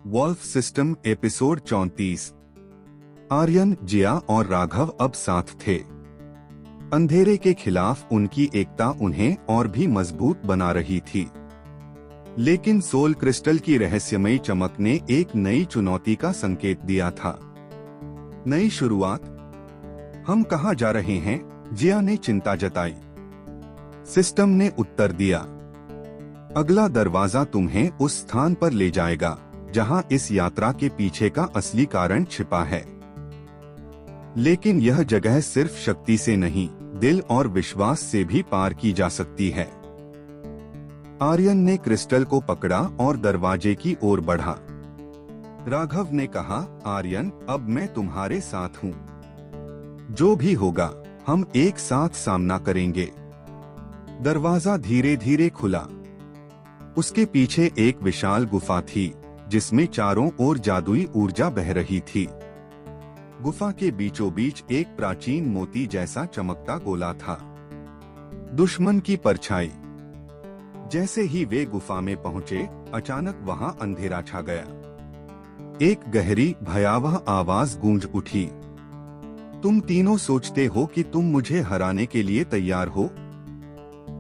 Wolf system episode 34। Aryan, जिया और राघव अब साथ थे। अंधेरे के खिलाफ उनकी एकता उन्हें और भी मजबूत बना रही थी। लेकिन सोल क्रिस्टल की रहस्यमयी चमक ने एक नई चुनौती का संकेत दिया था। नई शुरुआत। हम कहाँ जा रहे हैं? जिया ने चिंता जताई। सिस्टम ने उत्तर दिया, अगला दरवाजा तुम्हें उस स्थान पर ले जाएगा जहां इस यात्रा के पीछे का असली कारण छिपा है। लेकिन यह जगह सिर्फ शक्ति से नहीं, दिल और विश्वास से भी पार की जा सकती है। आर्यन ने क्रिस्टल को पकड़ा और दरवाजे की ओर बढ़ा। राघव ने कहा, आर्यन, अब मैं तुम्हारे साथ हूँ। जो भी होगा हम एक साथ सामना करेंगे। दरवाजा धीरे धीरे खुला। उसके पीछे एक विशाल गुफा थी जिसमें चारों ओर जादुई ऊर्जा बह रही थी। गुफा के बीचों बीच एक प्राचीन मोती जैसा चमकता गोला था। दुश्मन की परछाई। जैसे ही वे गुफा में पहुंचे, अचानक वहां अंधेरा छा गया। एक गहरी भयावह आवाज गूंज उठी, तुम तीनों सोचते हो कि तुम मुझे हराने के लिए तैयार हो?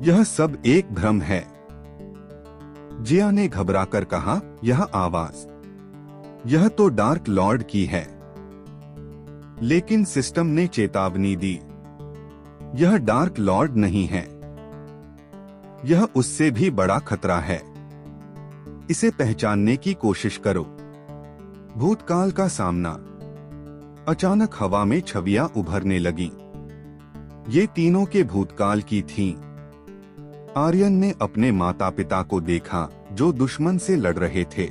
यह सब एक भ्रम है। जिया ने घबराकर कहा, यह आवाज, यह तो डार्क लॉर्ड की है। लेकिन सिस्टम ने चेतावनी दी, यह डार्क लॉर्ड नहीं है, यह उससे भी बड़ा खतरा है। इसे पहचानने की कोशिश करो। भूतकाल का सामना। अचानक हवा में छवियां उभरने लगीं। ये तीनों के भूतकाल की थीं। आर्यन ने अपने माता पिता को देखा जो दुश्मन से लड़ रहे थे।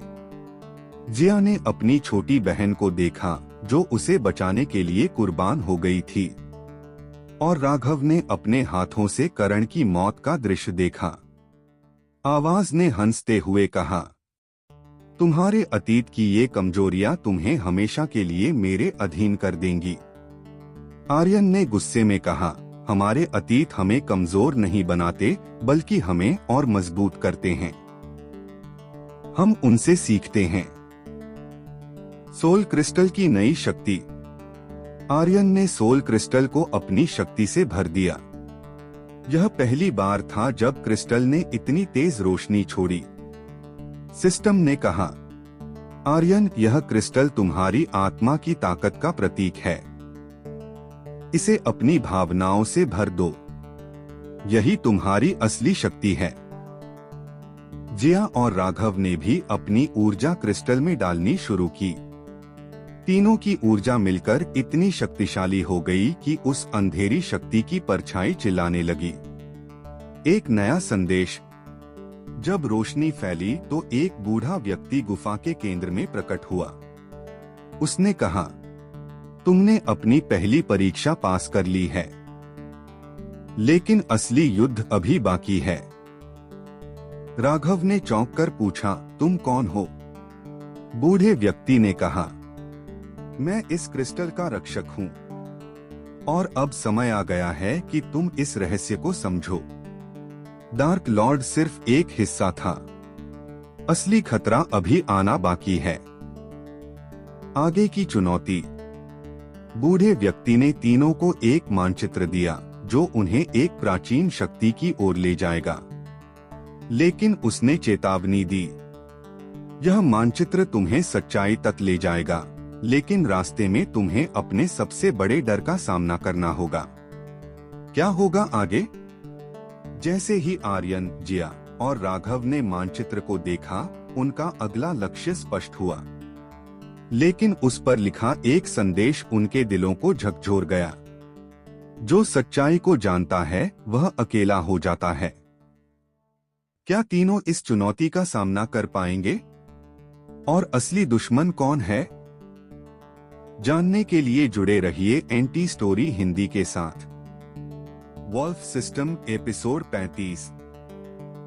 जिया ने अपनी छोटी बहन को देखा जो उसे बचाने के लिए कुर्बान हो गई थी। और राघव ने अपने हाथों से करण की मौत का दृश्य देखा। आवाज ने हंसते हुए कहा, तुम्हारे अतीत की ये कमजोरियां तुम्हें हमेशा के लिए मेरे अधीन कर देंगी। आर्यन ने गुस्से में कहा, हमारे अतीत हमें कमजोर नहीं बनाते बल्कि हमें और मजबूत करते हैं। हम उनसे सीखते हैं। सोल क्रिस्टल की नई शक्ति। आर्यन ने सोल क्रिस्टल को अपनी शक्ति से भर दिया। यह पहली बार था जब क्रिस्टल ने इतनी तेज रोशनी छोड़ी। सिस्टम ने कहा, आर्यन, यह क्रिस्टल तुम्हारी आत्मा की ताकत का प्रतीक है। इसे अपनी भावनाओं से भर दो। यही तुम्हारी असली शक्ति है। जिया और राघव ने भी अपनी ऊर्जा क्रिस्टल में डालनी शुरू की। तीनों की ऊर्जा मिलकर इतनी शक्तिशाली हो गई कि उस अंधेरी शक्ति की परछाई चिल्लाने लगी। एक नया संदेश। जब रोशनी फैली तो एक बूढ़ा व्यक्ति गुफा के केंद्र में प्रकट हुआ। उसने कहा, तुमने अपनी पहली परीक्षा पास कर ली है, लेकिन असली युद्ध अभी बाकी है। राघव ने चौंक कर पूछा, तुम कौन हो? बूढ़े व्यक्ति ने कहा, मैं इस क्रिस्टल का रक्षक हूँ और अब समय आ गया है कि तुम इस रहस्य को समझो। डार्क लॉर्ड सिर्फ एक हिस्सा था, असली खतरा अभी आना बाकी है। आगे की चुनौती। बूढ़े व्यक्ति ने तीनों को एक मानचित्र दिया जो उन्हें एक प्राचीन शक्ति की ओर ले जाएगा। लेकिन उसने चेतावनी दी, यह मानचित्र तुम्हें सच्चाई तक ले जाएगा, लेकिन रास्ते में तुम्हें अपने सबसे बड़े डर का सामना करना होगा। क्या होगा आगे? जैसे ही आर्यन, जिया और राघव ने मानचित्र को देखा, उनका अगला लक्ष्य स्पष्ट हुआ। लेकिन उस पर लिखा एक संदेश उनके दिलों को झकझोर गया। जो सच्चाई को जानता है वह अकेला हो जाता है। क्या तीनों इस चुनौती का सामना कर पाएंगे? और असली दुश्मन कौन है? जानने के लिए जुड़े रहिए एंटी स्टोरी हिंदी के साथ। Wolf system episode 35।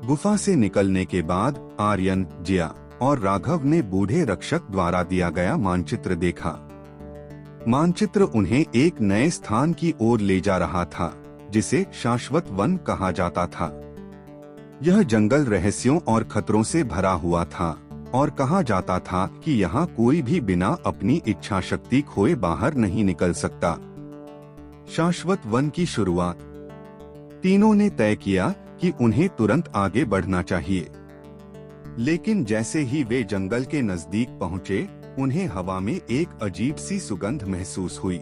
गुफा से निकलने के बाद आर्यन, जिया और राघव ने बूढ़े रक्षक द्वारा दिया गया मानचित्र देखा। मानचित्र उन्हें एक नए स्थान की ओर ले जा रहा था जिसे शाश्वत वन कहा जाता था। यह जंगल रहस्यों और खतरों से भरा हुआ था, और कहा जाता था कि यहाँ कोई भी बिना अपनी इच्छा शक्ति खोए बाहर नहीं निकल सकता। शाश्वत वन की शुरुआत। तीनों ने तय किया कि उन्हें तुरंत आगे बढ़ना चाहिए, लेकिन जैसे ही वे जंगल के नजदीक पहुंचे, उन्हें हवा में एक अजीब सी सुगंध महसूस हुई।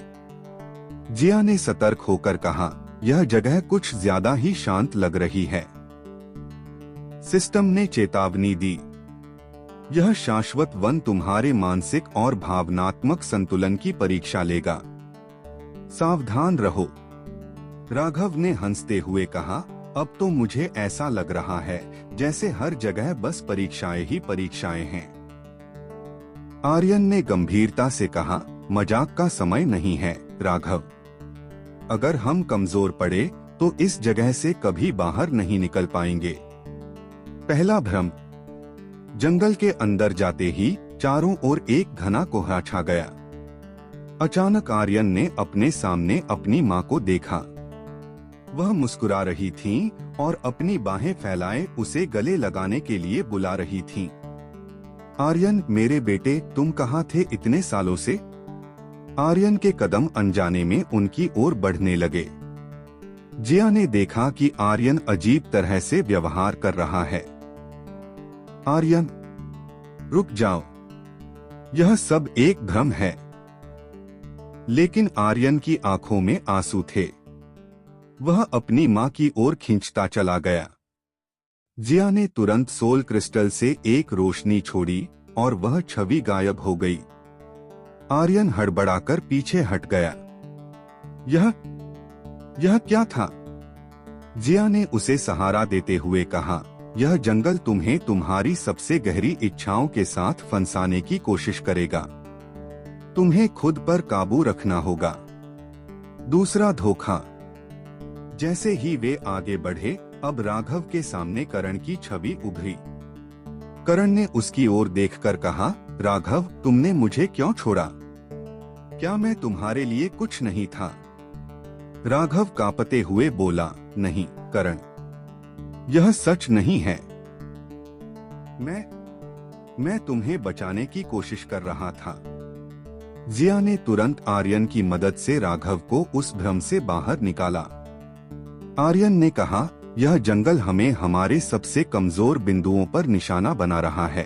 जिया ने सतर्क होकर कहा, यह जगह कुछ ज्यादा ही शांत लग रही है। सिस्टम ने चेतावनी दी, यह शाश्वत वन तुम्हारे मानसिक और भावनात्मक संतुलन की परीक्षा लेगा, सावधान रहो। राघव ने हंसते हुए कहा, अब तो मुझे ऐसा लग रहा है जैसे हर जगह बस परीक्षाएं ही परीक्षाएं हैं। आर्यन ने गंभीरता से कहा, मजाक का समय नहीं है राघव। अगर हम कमजोर पड़े तो इस जगह से कभी बाहर नहीं निकल पाएंगे। पहला भ्रम। जंगल के अंदर जाते ही चारों ओर एक घना कोहरा छा गया। अचानक आर्यन ने अपने सामने अपनी माँ को देखा। वह मुस्कुरा रही थीं और अपनी बाहें फैलाए उसे गले लगाने के लिए बुला रही थीं। आर्यन, मेरे बेटे, तुम कहाँ थे इतने सालों से? आर्यन के कदम अनजाने में उनकी ओर बढ़ने लगे। जिया ने देखा कि आर्यन अजीब तरह से व्यवहार कर रहा है। आर्यन, रुक जाओ, यह सब एक भ्रम है। लेकिन आर्यन की आंखों में आंसू थे। वह अपनी मां की ओर खींचता चला गया। जिया ने तुरंत सोल क्रिस्टल से एक रोशनी छोड़ी और वह छवि गायब हो गई। आर्यन हड़बड़ाकर पीछे हट गया। यह क्या था? जिया ने उसे सहारा देते हुए कहा, यह जंगल तुम्हें तुम्हारी सबसे गहरी इच्छाओं के साथ फंसाने की कोशिश करेगा। तुम्हें खुद पर काबू रखना होगा। दूसरा धोखा। जैसे ही वे आगे बढ़े, अब राघव के सामने करण की छवि उभरी। करण ने उसकी ओर देखकर कहा, राघव, तुमने मुझे क्यों छोड़ा? क्या मैं तुम्हारे लिए कुछ नहीं था? राघव कांपते हुए बोला, नहीं करण, यह सच नहीं है। मैं तुम्हें बचाने की कोशिश कर रहा था। जिया ने तुरंत आर्यन की मदद से राघव को उस भ्रम से बाहर निकाला। आर्यन ने कहा, यह जंगल हमें हमारे सबसे कमजोर बिंदुओं पर निशाना बना रहा है।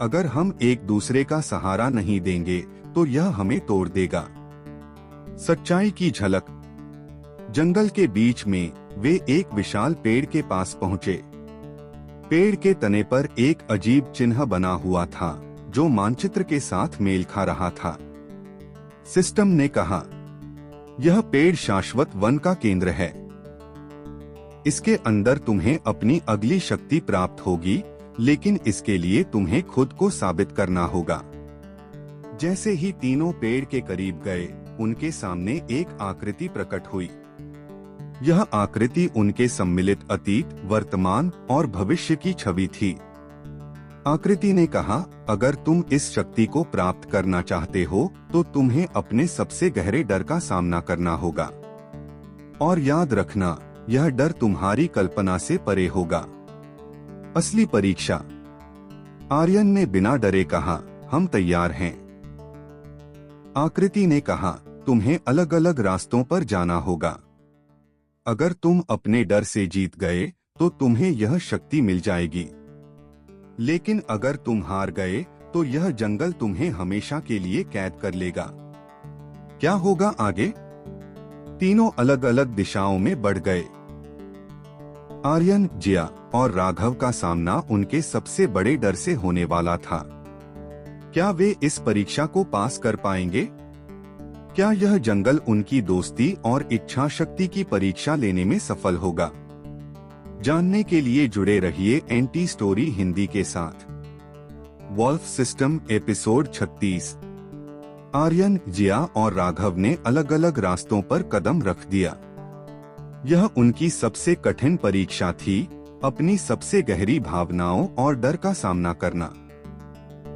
अगर हम एक दूसरे का सहारा नहीं देंगे तो यह हमें तोड़ देगा। सच्चाई की झलक। जंगल के बीच में वे एक विशाल पेड़ के पास पहुंचे। पेड़ के तने पर एक अजीब चिन्ह बना हुआ था जो मानचित्र के साथ मेल खा रहा था। सिस्टम ने कहा, यह पेड़ शाश्वत वन का केंद्र है। इसके अंदर तुम्हें अपनी अगली शक्ति प्राप्त होगी, लेकिन इसके लिए तुम्हें खुद को साबित करना होगा। जैसे ही तीनों पेड़ के करीब गए, उनके सामने एक आकृति प्रकट हुई। यह आकृति उनके सम्मिलित अतीत, वर्तमान और भविष्य की छवि थी। आकृति ने कहा, अगर तुम इस शक्ति को प्राप्त करना चाहते हो तो तुम्हें अपने सबसे गहरे डर का सामना करना होगा। और याद रखना, यह डर तुम्हारी कल्पना से परे होगा। असली परीक्षा। आर्यन ने बिना डरे कहा, हम तैयार हैं। आकृति ने कहा, तुम्हें अलग अलग रास्तों पर जाना होगा। अगर तुम अपने डर से जीत गए तो तुम्हें यह शक्ति मिल जाएगी, लेकिन अगर तुम हार गए तो यह जंगल तुम्हें हमेशा के लिए कैद कर लेगा। क्या होगा आगे? तीनों अलग अलग दिशाओं में बढ़ गए। आर्यन, जिया और राघव का सामना उनके सबसे बड़े डर से होने वाला था। क्या वे इस परीक्षा को पास कर पाएंगे? क्या यह जंगल उनकी दोस्ती और इच्छा शक्ति की परीक्षा लेने में सफल होगा? जानने के लिए जुड़े रहिए एंटी स्टोरी हिंदी के साथ। Wolf system episode 36। आर्यन, जिया और राघव ने अलग अलग रास्तों पर कदम रख दिया। यह उनकी सबसे कठिन परीक्षा थी, अपनी सबसे गहरी भावनाओं और डर का सामना करना।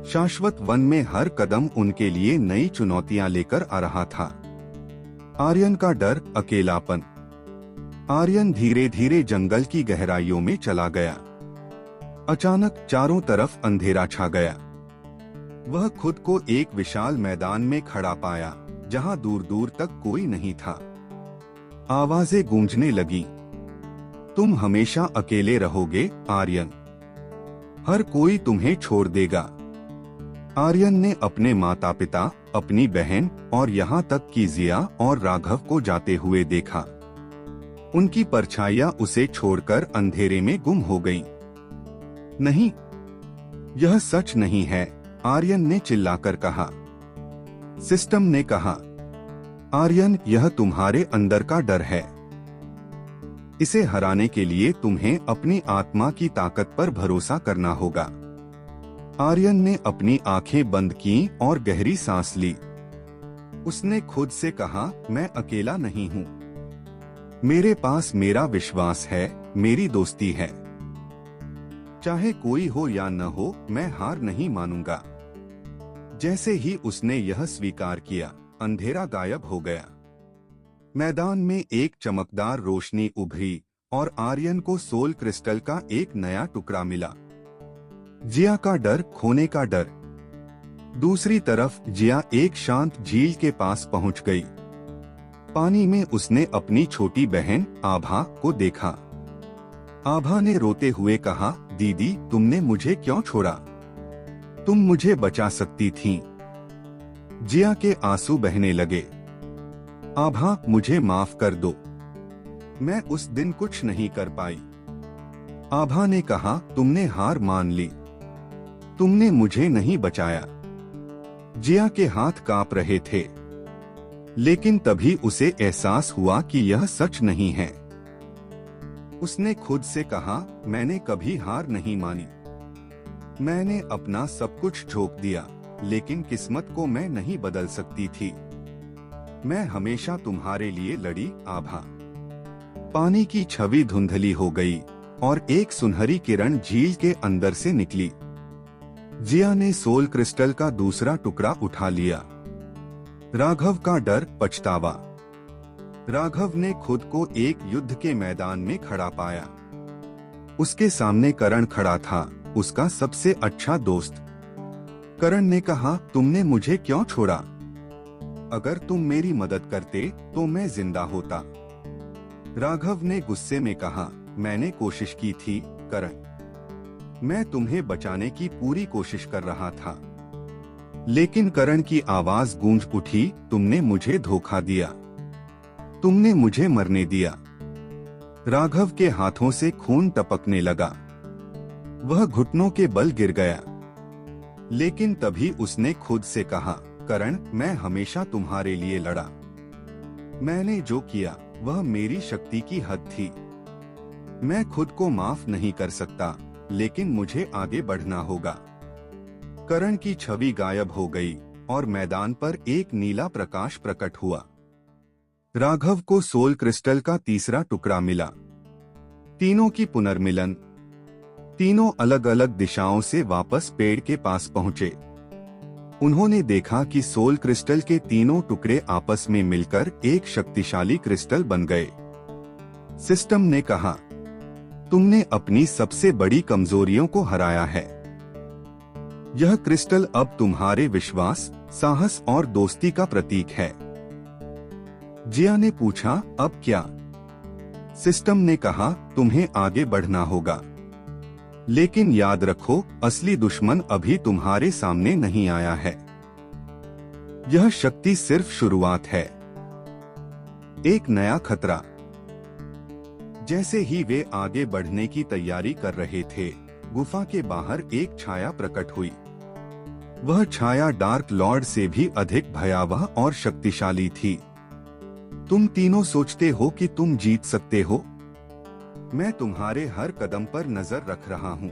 शाश्वत वन में हर कदम उनके लिए नई चुनौतियां लेकर आ रहा था। आर्यन का डर, अकेलापन। आर्यन धीरे धीरे जंगल की गहराइयों में चला गया। अचानक चारों तरफ अंधेरा छा गया। वह खुद को एक विशाल मैदान में खड़ा पाया, जहां दूर दूर तक कोई नहीं था। आवाजें गूंजने लगी, तुम हमेशा अकेले रहोगे आर्यन, हर कोई तुम्हें छोड़ देगा। आर्यन ने अपने माता पिता, अपनी बहन और यहाँ तक कि जिया और राघव को जाते हुए देखा। उनकी परछाइयां उसे छोड़कर अंधेरे में गुम हो गईं। नहीं, यह सच नहीं है, आर्यन ने चिल्लाकर कहा। सिस्टम ने कहा, आर्यन, यह तुम्हारे अंदर का डर है। इसे हराने के लिए तुम्हें अपनी आत्मा की ताकत पर भरोसा करना होगा। आर्यन ने अपनी आंखें बंद की और गहरी सांस ली। उसने खुद से कहा, मैं अकेला नहीं हूँ। मेरे पास मेरा विश्वास है, मेरी दोस्ती है। चाहे कोई हो या न हो, मैं हार नहीं मानूंगा। जैसे ही उसने यह स्वीकार किया, अंधेरा गायब हो गया। मैदान में एक चमकदार रोशनी उभरी और आर्यन को सोल क्रिस्टल का एक नया टुकड़ा मिला। जिया का डर, खोने का डर। दूसरी तरफ जिया एक शांत झील के पास पहुंच गई। पानी में उसने अपनी छोटी बहन आभा को देखा। आभा ने रोते हुए कहा, दीदी, तुमने मुझे क्यों छोड़ा? तुम मुझे बचा सकती थीं। जिया के आंसू बहने लगे। आभा, मुझे माफ कर दो, मैं उस दिन कुछ नहीं कर पाई। आभा ने कहा, तुमने हार मान ली, तुमने मुझे नहीं बचाया। जिया के हाथ कांप रहे थे, लेकिन तभी उसे एहसास हुआ कि यह सच नहीं है। उसने खुद से कहा, मैंने कभी हार नहीं मानी। मैंने अपना सब कुछ झोंक दिया, लेकिन किस्मत को मैं नहीं बदल सकती थी। मैं हमेशा तुम्हारे लिए लड़ी आभा। पानी की छवि धुंधली हो गई और एक सुनहरी किरण झील के अंदर से निकली। जिया ने सोल क्रिस्टल का दूसरा टुकड़ा उठा लिया। राघव का डर, पछतावा। राघव ने खुद को एक युद्ध के मैदान में खड़ा पाया। उसके सामने करण खड़ा था, उसका सबसे अच्छा दोस्त। करण ने कहा, तुमने मुझे क्यों छोड़ा? अगर तुम मेरी मदद करते तो मैं जिंदा होता। राघव ने गुस्से में कहा, मैंने कोशिश की थी करण, मैं तुम्हें बचाने की पूरी कोशिश कर रहा था। लेकिन करण की आवाज गूंज उठी, तुमने मुझे धोखा दिया, तुमने मुझे मरने दिया। राघव के हाथों से खून टपकने लगा। वह घुटनों के बल गिर गया। लेकिन तभी उसने खुद से कहा, करण, मैं हमेशा तुम्हारे लिए लड़ा। मैंने जो किया वह मेरी शक्ति की हद थी। मैं खुद को माफ नहीं कर सकता, लेकिन मुझे आगे बढ़ना होगा। करण की छवि गायब हो गई और मैदान पर एक नीला प्रकाश प्रकट हुआ। राघव को सोल क्रिस्टल का तीसरा टुकड़ा मिला। तीनों की पुनर्मिलन। तीनों अलग अलग दिशाओं से वापस पेड़ के पास पहुंचे। उन्होंने देखा कि सोल क्रिस्टल के तीनों टुकड़े आपस में मिलकर एक शक्तिशाली क्रिस्टल बन गए। सिस्टम ने कहा, तुमने अपनी सबसे बड़ी कमजोरियों को हराया है। यह क्रिस्टल अब तुम्हारे विश्वास, साहस और दोस्ती का प्रतीक है। जिया ने पूछा, अब क्या? सिस्टम ने कहा, तुम्हें आगे बढ़ना होगा। लेकिन याद रखो, असली दुश्मन अभी तुम्हारे सामने नहीं आया है। यह शक्ति सिर्फ शुरुआत है। एक नया खतरा। जैसे ही वे आगे बढ़ने की तैयारी कर रहे थे, गुफा के बाहर एक छाया प्रकट हुई। वह छाया डार्क लॉर्ड से भी अधिक भयावह और शक्तिशाली थी। तुम तीनों सोचते हो कि तुम जीत सकते हो? मैं तुम्हारे हर कदम पर नजर रख रहा हूँ।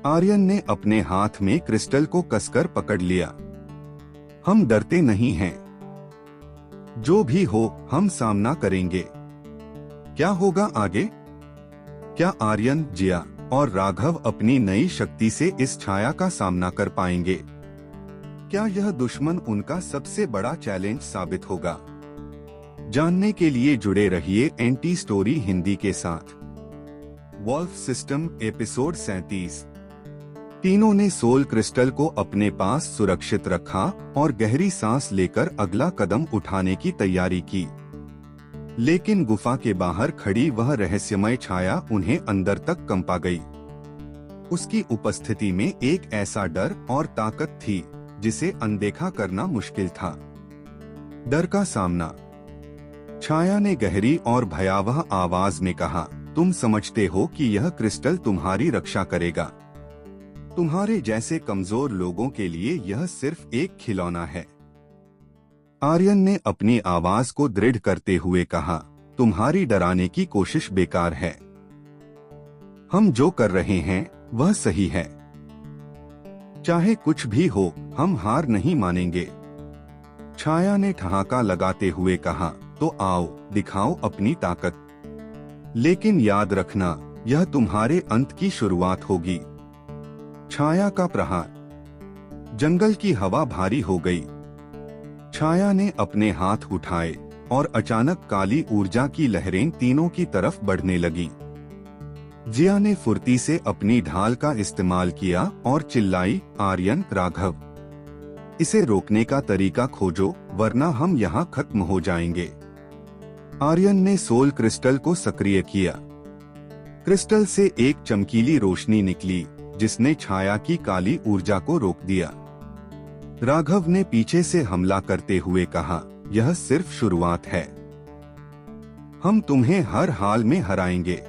आर्यन ने अपने हाथ में क्रिस्टल को कसकर पकड़ लिया। हम डरते नहीं हैं। जो भी हो, हम सामना करेंगे। क्या होगा आगे? क्या आर्यन, जिया और राघव अपनी नई शक्ति से इस छाया का सामना कर पाएंगे? क्या यह दुश्मन उनका सबसे बड़ा चैलेंज साबित होगा? जानने के लिए जुड़े रहिए एंटी स्टोरी हिंदी के साथ। Wolf system episode 37। तीनों ने सोल क्रिस्टल को अपने पास सुरक्षित रखा और गहरी सांस लेकर अगला कदम उठाने की तैयारी की। लेकिन गुफा के बाहर खड़ी वह रहस्यमय छाया उन्हें अंदर तक कंपा गई। उसकी उपस्थिति में एक ऐसा डर और ताकत थी जिसे अनदेखा करना मुश्किल था। डर का सामना। छाया ने गहरी और भयावह आवाज में कहा, तुम समझते हो कि यह क्रिस्टल तुम्हारी रक्षा करेगा? तुम्हारे जैसे कमजोर लोगों के लिए यह सिर्फ एक खिलौना है। आर्यन ने अपनी आवाज को दृढ़ करते हुए कहा, तुम्हारी डराने की कोशिश बेकार है। हम जो कर रहे हैं वह सही है। चाहे कुछ भी हो, हम हार नहीं मानेंगे। छाया ने ठहाका लगाते हुए कहा, तो आओ, दिखाओ अपनी ताकत। लेकिन याद रखना, यह तुम्हारे अंत की शुरुआत होगी। छाया का प्रहार। जंगल की हवा भारी हो गई। छाया ने अपने हाथ उठाए और अचानक काली ऊर्जा की लहरें तीनों की तरफ बढ़ने लगीं। जिया ने फुर्ती से अपनी ढाल का इस्तेमाल किया और चिल्लाई, आर्यन, राघव, इसे रोकने का तरीका खोजो, वरना हम यहाँ खत्म हो जाएंगे। आर्यन ने सोल क्रिस्टल को सक्रिय किया। क्रिस्टल से एक चमकीली रोशनी निकली जिसने छाया की काली ऊर्जा को रोक दिया। राघव ने पीछे से हमला करते हुए कहा, यह सिर्फ शुरुआत है। हम तुम्हें हर हाल में हराएंगे।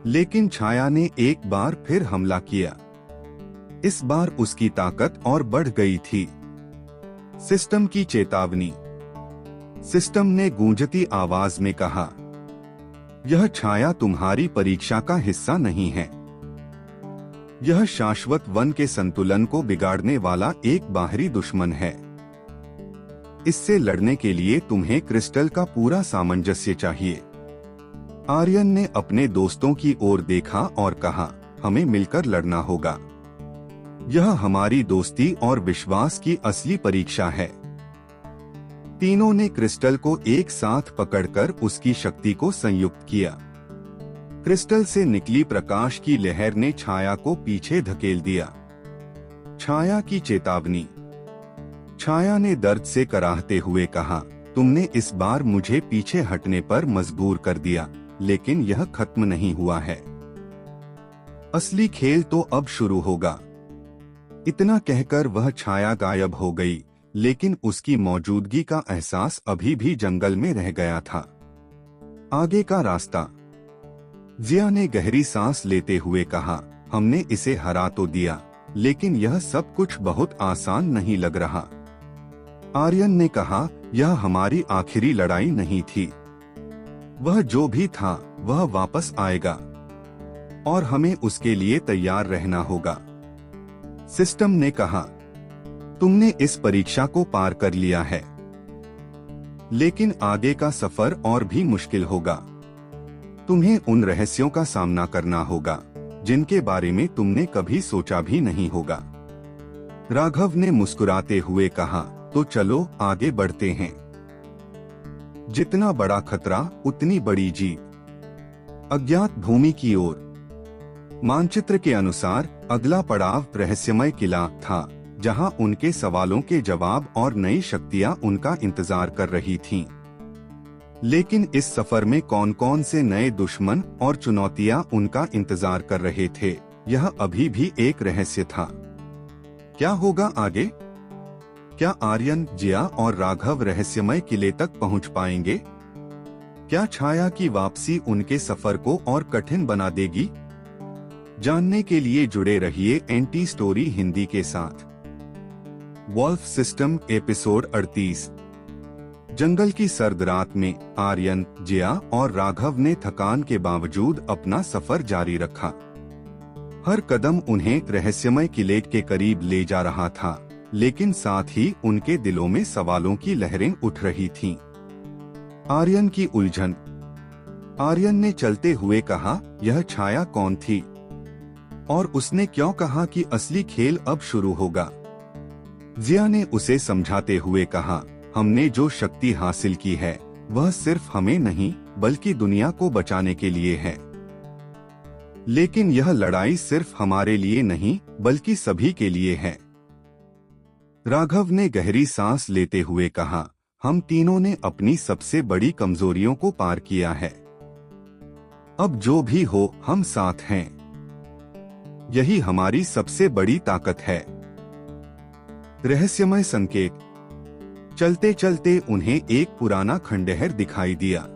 लेकिन छाया ने एक बार फिर हमला किया। इस बार उसकी ताकत और बढ़ गई थी। सिस्टम की चेतावनी। सिस्टम ने गूंजती आवाज में कहा, यह छाया तुम्हारी परीक्षा का हिस्सा नहीं है। यह शाश्वत वन के संतुलन को बिगाड़ने वाला एक बाहरी दुश्मन है। इससे लड़ने के लिए तुम्हें क्रिस्टल का पूरा सामंजस्य चाहिए। आर्यन ने अपने दोस्तों की ओर देखा और कहा, हमें मिलकर लड़ना होगा। यह हमारी दोस्ती और विश्वास की असली परीक्षा है। तीनों ने क्रिस्टल को एक साथ पकड़कर उसकी शक्ति को संयुक्त किया। क्रिस्टल से निकली प्रकाश की लहर ने छाया को पीछे धकेल दिया। छाया की चेतावनी। छाया ने दर्द से कराहते हुए कहा, तुमने इस बार मुझे पीछे हटने पर मजबूर कर दिया, लेकिन यह खत्म नहीं हुआ है। असली खेल तो अब शुरू होगा। इतना कहकर वह छाया गायब हो गई, लेकिन उसकी मौजूदगी का एहसास अभी भी जंगल में रह गया था। आगे का रास्ता। जिया ने गहरी सांस लेते हुए कहा, हमने इसे हरा तो दिया, लेकिन यह सब कुछ बहुत आसान नहीं लग रहा। आर्यन ने कहा, यह हमारी आखिरी लड़ाई नहीं थी। वह जो भी था वह वापस आएगा और हमें उसके लिए तैयार रहना होगा। सिस्टम ने कहा, तुमने इस परीक्षा को पार कर लिया है, लेकिन आगे का सफर और भी मुश्किल होगा। तुम्हें उन रहस्यों का सामना करना होगा जिनके बारे में तुमने कभी सोचा भी नहीं होगा। राघव ने मुस्कुराते हुए कहा, तो चलो आगे बढ़ते हैं। जितना बड़ा खतरा उतनी बड़ी जीत। अज्ञात भूमि की ओर। मानचित्र के अनुसार अगला पड़ाव रहस्यमय किला था, जहां उनके सवालों के जवाब और नई शक्तियां उनका इंतजार कर रही थीं। लेकिन इस सफर में कौन कौन से नए दुश्मन और चुनौतियां उनका इंतजार कर रहे थे, यह अभी भी एक रहस्य था। क्या होगा आगे? क्या आर्यन, जिया और राघव रहस्यमय किले तक पहुंच पाएंगे? क्या छाया की वापसी उनके सफर को और कठिन बना देगी? जानने के लिए जुड़े रहिए एंटी स्टोरी हिंदी के साथ। Wolf system episode 38। जंगल की सर्द रात में आर्यन, जिया और राघव ने थकान के बावजूद अपना सफर जारी रखा। हर कदम उन्हें रहस्यमय किले के करीब ले जा रहा था, लेकिन साथ ही उनके दिलों में सवालों की लहरें उठ रही थीं। आर्यन की उलझन। आर्यन ने चलते हुए कहा, यह छाया कौन थी और उसने क्यों कहा कि असली खेल अब शुरू होगा? जिया ने उसे समझाते हुए कहा, हमने जो शक्ति हासिल की है वह सिर्फ हमें नहीं बल्कि दुनिया को बचाने के लिए है। लेकिन यह लड़ाई सिर्फ हमारे लिए नहीं बल्कि सभी के लिए है। राघव ने गहरी सांस लेते हुए कहा, हम तीनों ने अपनी सबसे बड़ी कमजोरियों को पार किया है। अब जो भी हो हम साथ हैं। यही हमारी सबसे बड़ी ताकत है। रहस्यमय संकेत। चलते चलते उन्हें एक पुराना खंडहर दिखाई दिया।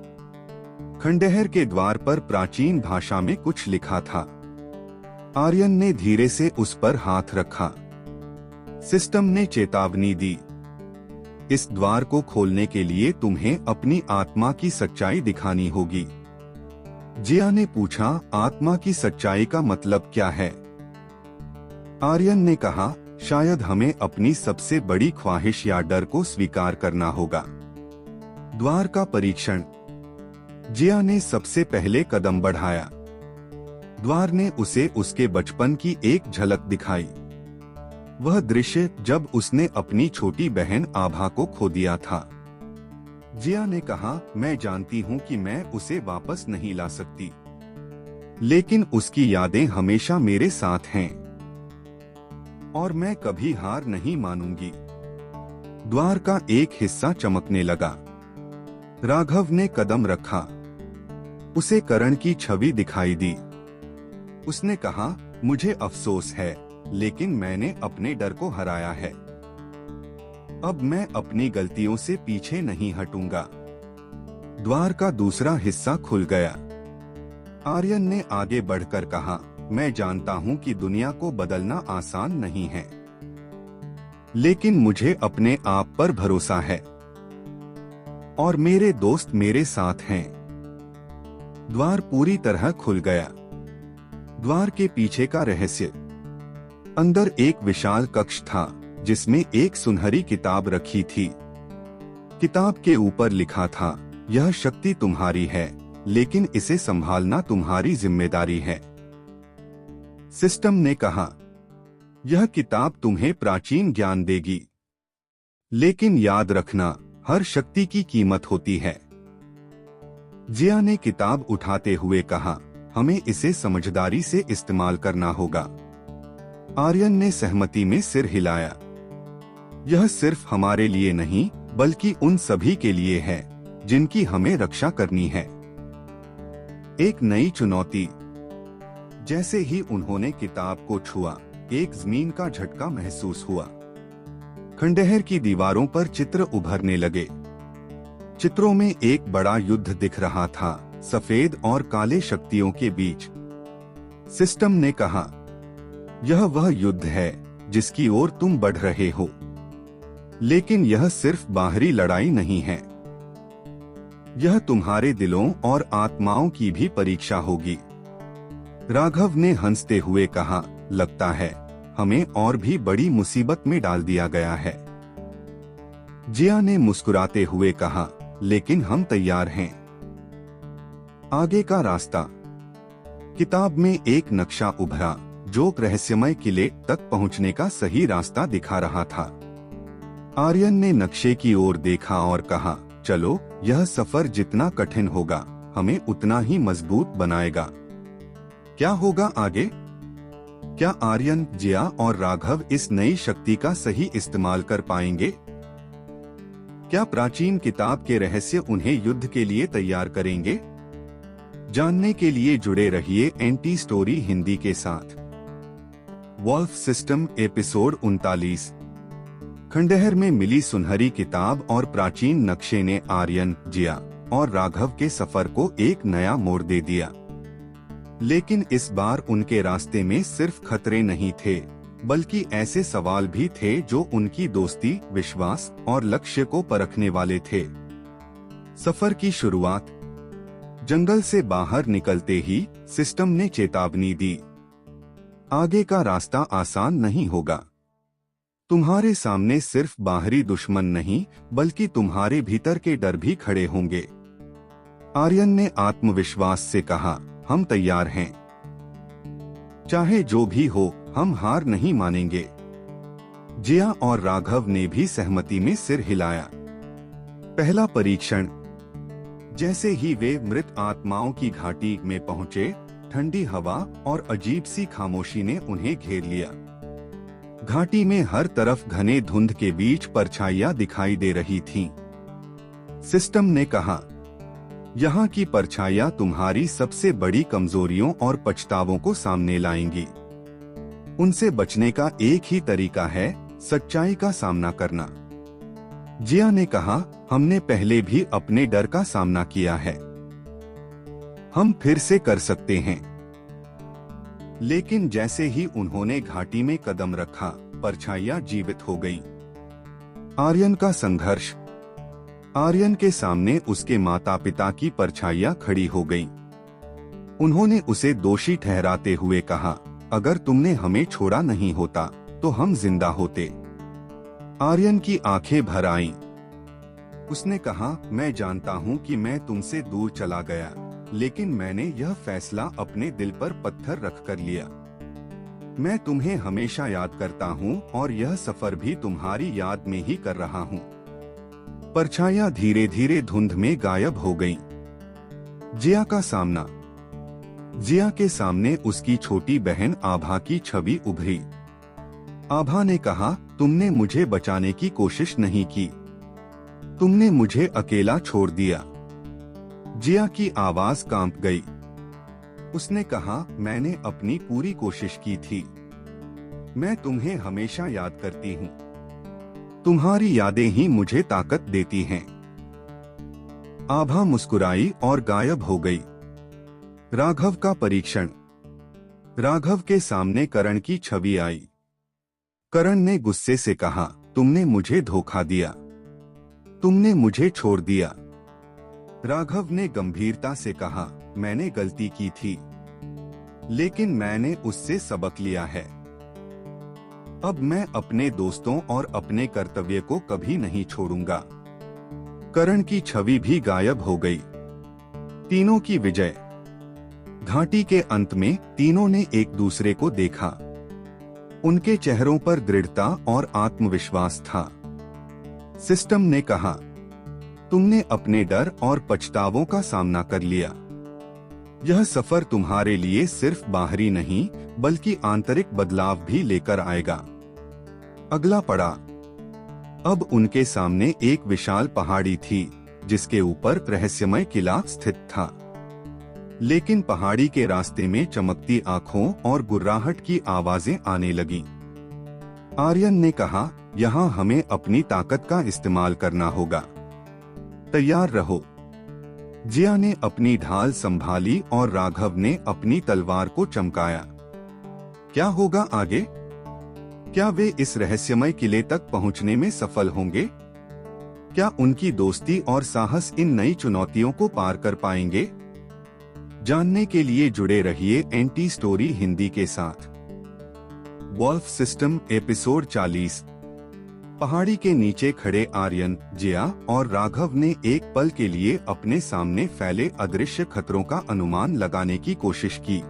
खंडहर के द्वार पर प्राचीन भाषा में कुछ लिखा था। आर्यन ने धीरे से उस पर हाथ रखा। सिस्टम ने चेतावनी दी, इस द्वार को खोलने के लिए तुम्हें अपनी आत्मा की सच्चाई दिखानी होगी। जिया ने पूछा, आत्मा की सच्चाई का मतलब क्या है? आर्यन ने कहा, शायद हमें अपनी सबसे बड़ी ख्वाहिश या डर को स्वीकार करना होगा। द्वार का परीक्षण। जिया ने सबसे पहले कदम बढ़ाया। द्वार ने उसे उसके बचपन की एक झलक दिखाई। वह दृश्य जब उसने अपनी छोटी बहन आभा को खो दिया था। जिया ने कहा, मैं जानती हूँ कि मैं उसे वापस नहीं ला सकती, लेकिन उसकी यादें हमेशा मेरे साथ हैं और मैं कभी हार नहीं मानूंगी। द्वार का एक हिस्सा चमकने लगा। राघव ने कदम रखा। उसे करण की छवि दिखाई दी। उसने कहा, मुझे अफसोस है, लेकिन मैंने अपने डर को हराया है। अब मैं अपनी गलतियों से पीछे नहीं हटूंगा। द्वार का दूसरा हिस्सा खुल गया। आर्यन ने आगे बढ़कर कहा, मैं जानता हूं कि दुनिया को बदलना आसान नहीं है, लेकिन मुझे अपने आप पर भरोसा है और मेरे दोस्त मेरे साथ हैं। द्वार पूरी तरह खुल गया। द्वार के पीछे का रहस्य। अंदर एक विशाल कक्ष था जिसमें एक सुनहरी किताब रखी थी। किताब के ऊपर लिखा था, यह शक्ति तुम्हारी है, लेकिन इसे संभालना तुम्हारी जिम्मेदारी है। सिस्टम ने कहा, यह किताब तुम्हें प्राचीन ज्ञान देगी, लेकिन याद रखना, हर शक्ति की कीमत होती है। जिया ने किताब उठाते हुए कहा, हमें इसे समझदारी से इस्तेमाल करना होगा। आर्यन ने सहमति में सिर हिलाया। यह सिर्फ हमारे लिए नहीं बल्कि उन सभी के लिए है जिनकी हमें रक्षा करनी है। एक नई चुनौती। जैसे ही उन्होंने किताब को छुआ, एक जमीन का झटका महसूस हुआ। खंडहर की दीवारों पर चित्र उभरने लगे। चित्रों में एक बड़ा युद्ध दिख रहा था, सफेद और काले शक्तियों के बीच। सिस्टम ने कहा, यह वह युद्ध है जिसकी ओर तुम बढ़ रहे हो, लेकिन यह सिर्फ बाहरी लड़ाई नहीं है। यह तुम्हारे दिलों और आत्माओं की भी परीक्षा होगी। राघव ने हंसते हुए कहा, लगता है हमें और भी बड़ी मुसीबत में डाल दिया गया है। जिया ने मुस्कुराते हुए कहा, लेकिन हम तैयार हैं। आगे का रास्ता। किताब में एक नक्शा उभरा जो रहस्यमय किले तक पहुंचने का सही रास्ता दिखा रहा था। आर्यन ने नक्शे की ओर देखा और कहा, चलो, यह सफर जितना कठिन होगा, हमें उतना ही मजबूत बनाएगा। क्या होगा आगे? क्या आर्यन, जिया और राघव इस नई शक्ति का सही इस्तेमाल कर पाएंगे? क्या प्राचीन किताब के रहस्य उन्हें युद्ध के लिए तैयार करेंगे? जानने के लिए जुड़े रहिए एंटी स्टोरी हिंदी के साथ। Wolf system episode 39। खंडहर में मिली सुनहरी किताब और प्राचीन नक्शे ने आर्यन, जिया और राघव के सफर को एक नया मोड़ दे दिया। लेकिन इस बार उनके रास्ते में सिर्फ खतरे नहीं थे, बल्कि ऐसे सवाल भी थे जो उनकी दोस्ती, विश्वास और लक्ष्य को परखने वाले थे। सफर की शुरुआत। जंगल से बाहर निकलते ही सिस्टम ने चेतावनी दी, आगे का रास्ता आसान नहीं होगा। तुम्हारे सामने सिर्फ बाहरी दुश्मन नहीं बल्कि तुम्हारे भीतर के डर भी खड़े होंगे। आर्यन ने आत्मविश्वास से कहा, हम तैयार हैं। चाहे जो भी हो, हम हार नहीं मानेंगे। जिया और राघव ने भी सहमति में सिर हिलाया। पहला परीक्षण। जैसे ही वे मृत आत्माओं की घाटी में पहुंचे, ठंडी हवा और अजीब सी खामोशी ने उन्हें घेर लिया। घाटी में हर तरफ घने धुंध के बीच परछाइयां दिखाई दे रही थीं। सिस्टम ने कहा, यहाँ की परछाइयां तुम्हारी सबसे बड़ी कमजोरियों और पछतावों को सामने लाएंगी। उनसे बचने का एक ही तरीका है, सच्चाई का सामना करना। जिया ने कहा, हमने पहले भी अपने डर का सामना किया है, हम फिर से कर सकते हैं। लेकिन जैसे ही उन्होंने घाटी में कदम रखा, परछाइयां जीवित हो गईं। आर्यन का संघर्ष। आर्यन के सामने उसके माता पिता की परछाइयां खड़ी हो गईं। उन्होंने उसे दोषी ठहराते हुए कहा, अगर तुमने हमें छोड़ा नहीं होता तो हम जिंदा होते। आर्यन की आंखें भर आईं। उसने कहा, मैं जानता हूं कि मैं तुमसे दूर चला गया, लेकिन मैंने यह फैसला अपने दिल पर पत्थर रख कर लिया। मैं तुम्हें हमेशा याद करता हूं और यह सफर भी तुम्हारी याद में ही कर रहा हूं। परछाइयां धीरे धीरे धुंध में गायब हो गईं। जिया का सामना। जिया के सामने उसकी छोटी बहन आभा की छवि उभरी। आभा ने कहा, तुमने मुझे बचाने की कोशिश नहीं की, तुमने मुझे अकेला छोड़ दिया। जिया की आवाज कांप गई। उसने कहा, मैंने अपनी पूरी कोशिश की थी। मैं तुम्हें हमेशा याद करती हूँ। तुम्हारी यादें ही मुझे ताकत देती हैं। आभा मुस्कुराई और गायब हो गई। राघव का परीक्षण। राघव के सामने करण की छवि आई। करण ने गुस्से से कहा, तुमने मुझे धोखा दिया, तुमने मुझे छोड़ दिया। राघव ने गंभीरता से कहा, मैंने गलती की थी, लेकिन मैंने उससे सबक लिया है। अब मैं अपने दोस्तों और अपने कर्तव्य को कभी नहीं छोड़ूंगा। करण की छवि भी गायब हो गई। तीनों की विजय। घाटी के अंत में तीनों ने एक दूसरे को देखा। उनके चेहरों पर दृढ़ता और आत्मविश्वास था। सिस्टम ने कहा, तुमने अपने डर और पछतावों का सामना कर लिया। यह सफर तुम्हारे लिए सिर्फ बाहरी नहीं, बल्कि आंतरिक बदलाव भी लेकर आएगा। अगला पड़ाव। अब उनके सामने एक विशाल पहाड़ी थी, जिसके ऊपर रहस्यमय किला स्थित था। लेकिन पहाड़ी के रास्ते में चमकती आंखों और गुर्राहट की आवाजें आने लगीं। आर्यन ने कहा, यहाँ हमें अपनी ताकत का इस्तेमाल करना होगा, तैयार रहो। जिया ने अपनी ढाल संभाली और राघव ने अपनी तलवार को चमकाया। क्या होगा आगे? क्या वे इस रहस्यमय किले तक पहुंचने में सफल होंगे? क्या उनकी दोस्ती और साहस इन नई चुनौतियों को पार कर पाएंगे? जानने के लिए जुड़े रहिए एंटी स्टोरी हिंदी के साथ। Wolf system episode 40। पहाड़ी के नीचे खड़े आर्यन, जिया और राघव ने एक पल के लिए अपने सामने फैले अदृश्य खतरों का अनुमान लगाने की कोशिश की।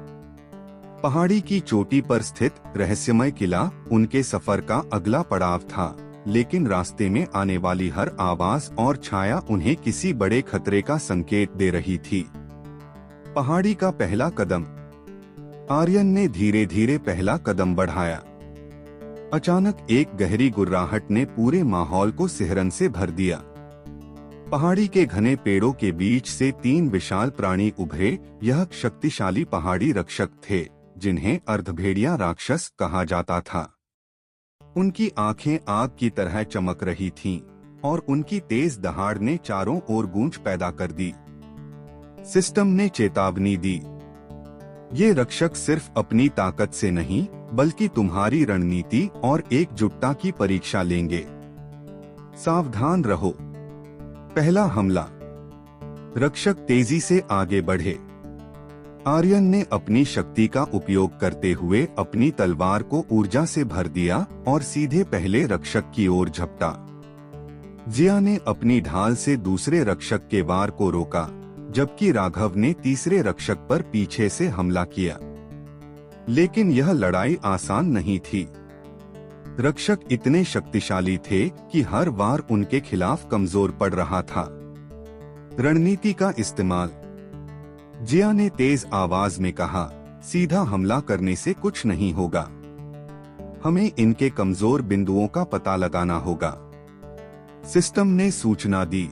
पहाड़ी की चोटी पर स्थित रहस्यमय किला उनके सफर का अगला पड़ाव था, लेकिन रास्ते में आने वाली हर आवाज और छाया उन्हें किसी बड़े खतरे का संकेत दे रही थी। पहाड़ी का पहला कदम। आर्यन ने धीरे धीरे पहला कदम बढ़ाया। अचानक एक गहरी गुर्राहट ने पूरे माहौल को सिहरन से भर दिया। पहाड़ी के घने पेड़ों के बीच से 3 विशाल प्राणी उभरे। यह शक्तिशाली पहाड़ी रक्षक थे, जिन्हें अर्धभेड़िया राक्षस कहा जाता था। उनकी आंखें आग की तरह चमक रही थीं, और उनकी तेज दहाड़ ने चारों ओर गूंज पैदा कर दी। सिस्टम ने चेतावनी दी, ये रक्षक सिर्फ अपनी ताकत से नहीं, बल्कि तुम्हारी रणनीति और एकजुटता की परीक्षा लेंगे। सावधान रहो। पहला हमला। रक्षक तेजी से आगे बढ़े। आर्यन ने अपनी शक्ति का उपयोग करते हुए अपनी तलवार को ऊर्जा से भर दिया और सीधे पहले रक्षक की ओर झपटा। जिया ने अपनी ढाल से दूसरे रक्षक के वार को रोका, जबकि राघव ने तीसरे रक्षक पर पीछे से हमला किया। लेकिन यह लड़ाई आसान नहीं थी। रक्षक इतने शक्तिशाली थे कि हर वार उनके खिलाफ कमजोर पड़ रहा था। रणनीति का इस्तेमाल। जिया ने तेज आवाज में कहा, सीधा हमला करने से कुछ नहीं होगा। हमें इनके कमजोर बिंदुओं का पता लगाना होगा। सिस्टम ने सूचना दी,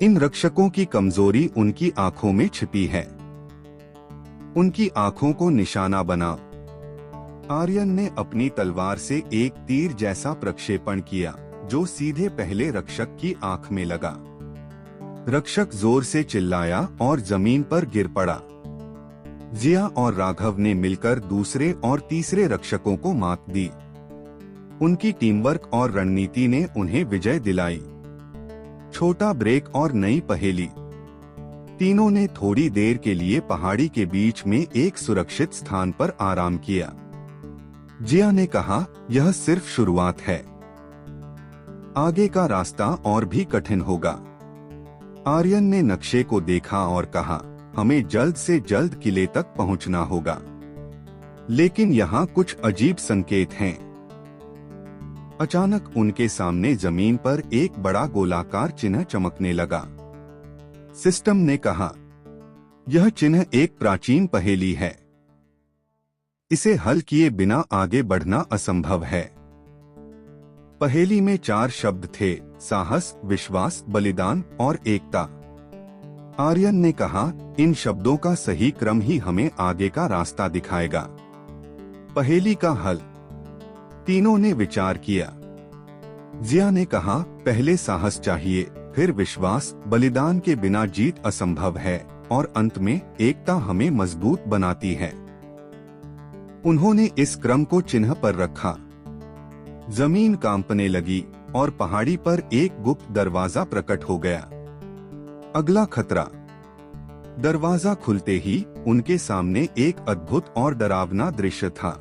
इन रक्षकों की कमजोरी उनकी आंखों में छिपी है। उनकी आंखों को निशाना बना। आर्यन ने अपनी तलवार से एक तीर जैसा प्रक्षेपण किया जो सीधे पहले रक्षक की आंख में लगा। रक्षक जोर से चिल्लाया और जमीन पर गिर पड़ा। जिया और राघव ने मिलकर दूसरे और तीसरे रक्षकों को मात दी। उनकी टीमवर्क और रणनीति ने उन्हें विजय दिलाई। छोटा ब्रेक और नई पहेली। तीनों ने थोड़ी देर के लिए पहाड़ी के बीच में एक सुरक्षित स्थान पर आराम किया। जिया ने कहा, यह सिर्फ शुरुआत है, आगे का रास्ता और भी कठिन होगा। आर्यन ने नक्शे को देखा और कहा, हमें जल्द से जल्द किले तक पहुंचना होगा। लेकिन यहाँ कुछ अजीब संकेत हैं। अचानक उनके सामने जमीन पर एक बड़ा गोलाकार चिन्ह चमकने लगा। सिस्टम ने कहा, यह चिन्ह एक प्राचीन पहेली है। इसे हल किए बिना आगे बढ़ना असंभव है। पहेली में 4 शब्द थे, साहस, विश्वास, बलिदान और एकता। आर्यन ने कहा, इन शब्दों का सही क्रम ही हमें आगे का रास्ता दिखाएगा। पहेली का हल। तीनों ने विचार किया। जिया ने कहा, पहले साहस चाहिए, फिर विश्वास, बलिदान के बिना जीत असंभव है और अंत में एकता हमें मजबूत बनाती है। उन्होंने इस क्रम को चिन्ह पर रखा। जमीन कांपने लगी और पहाड़ी पर एक गुप्त दरवाजा प्रकट हो गया। अगला खतरा। दरवाजा खुलते ही उनके सामने एक अद्भुत और डरावना दृश्य था।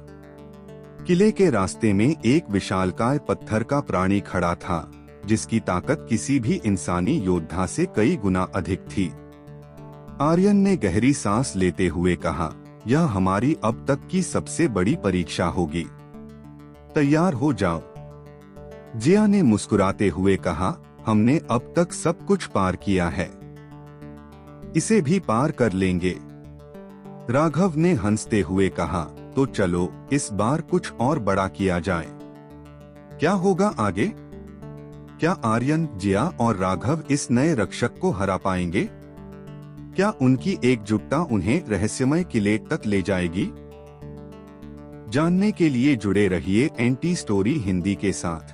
किले के रास्ते में एक विशालकाय पत्थर का प्राणी खड़ा था जिसकी ताकत किसी भी इंसानी योद्धा से कई गुना अधिक थी। आर्यन ने गहरी सांस लेते हुए कहा, यह हमारी अब तक की सबसे बड़ी परीक्षा होगी। तैयार हो जाओ। जिया ने मुस्कुराते हुए कहा, हमने अब तक सब कुछ पार किया है, इसे भी पार कर लेंगे। राघव ने हंसते हुए कहा, तो चलो इस बार कुछ और बड़ा किया जाए। क्या होगा आगे? क्या आर्यन, जिया और राघव इस नए रक्षक को हरा पाएंगे? क्या उनकी एकजुटता उन्हें रहस्यमय किले तक ले जाएगी? जानने के लिए जुड़े रहिए एनटी स्टोरी हिंदी के साथ।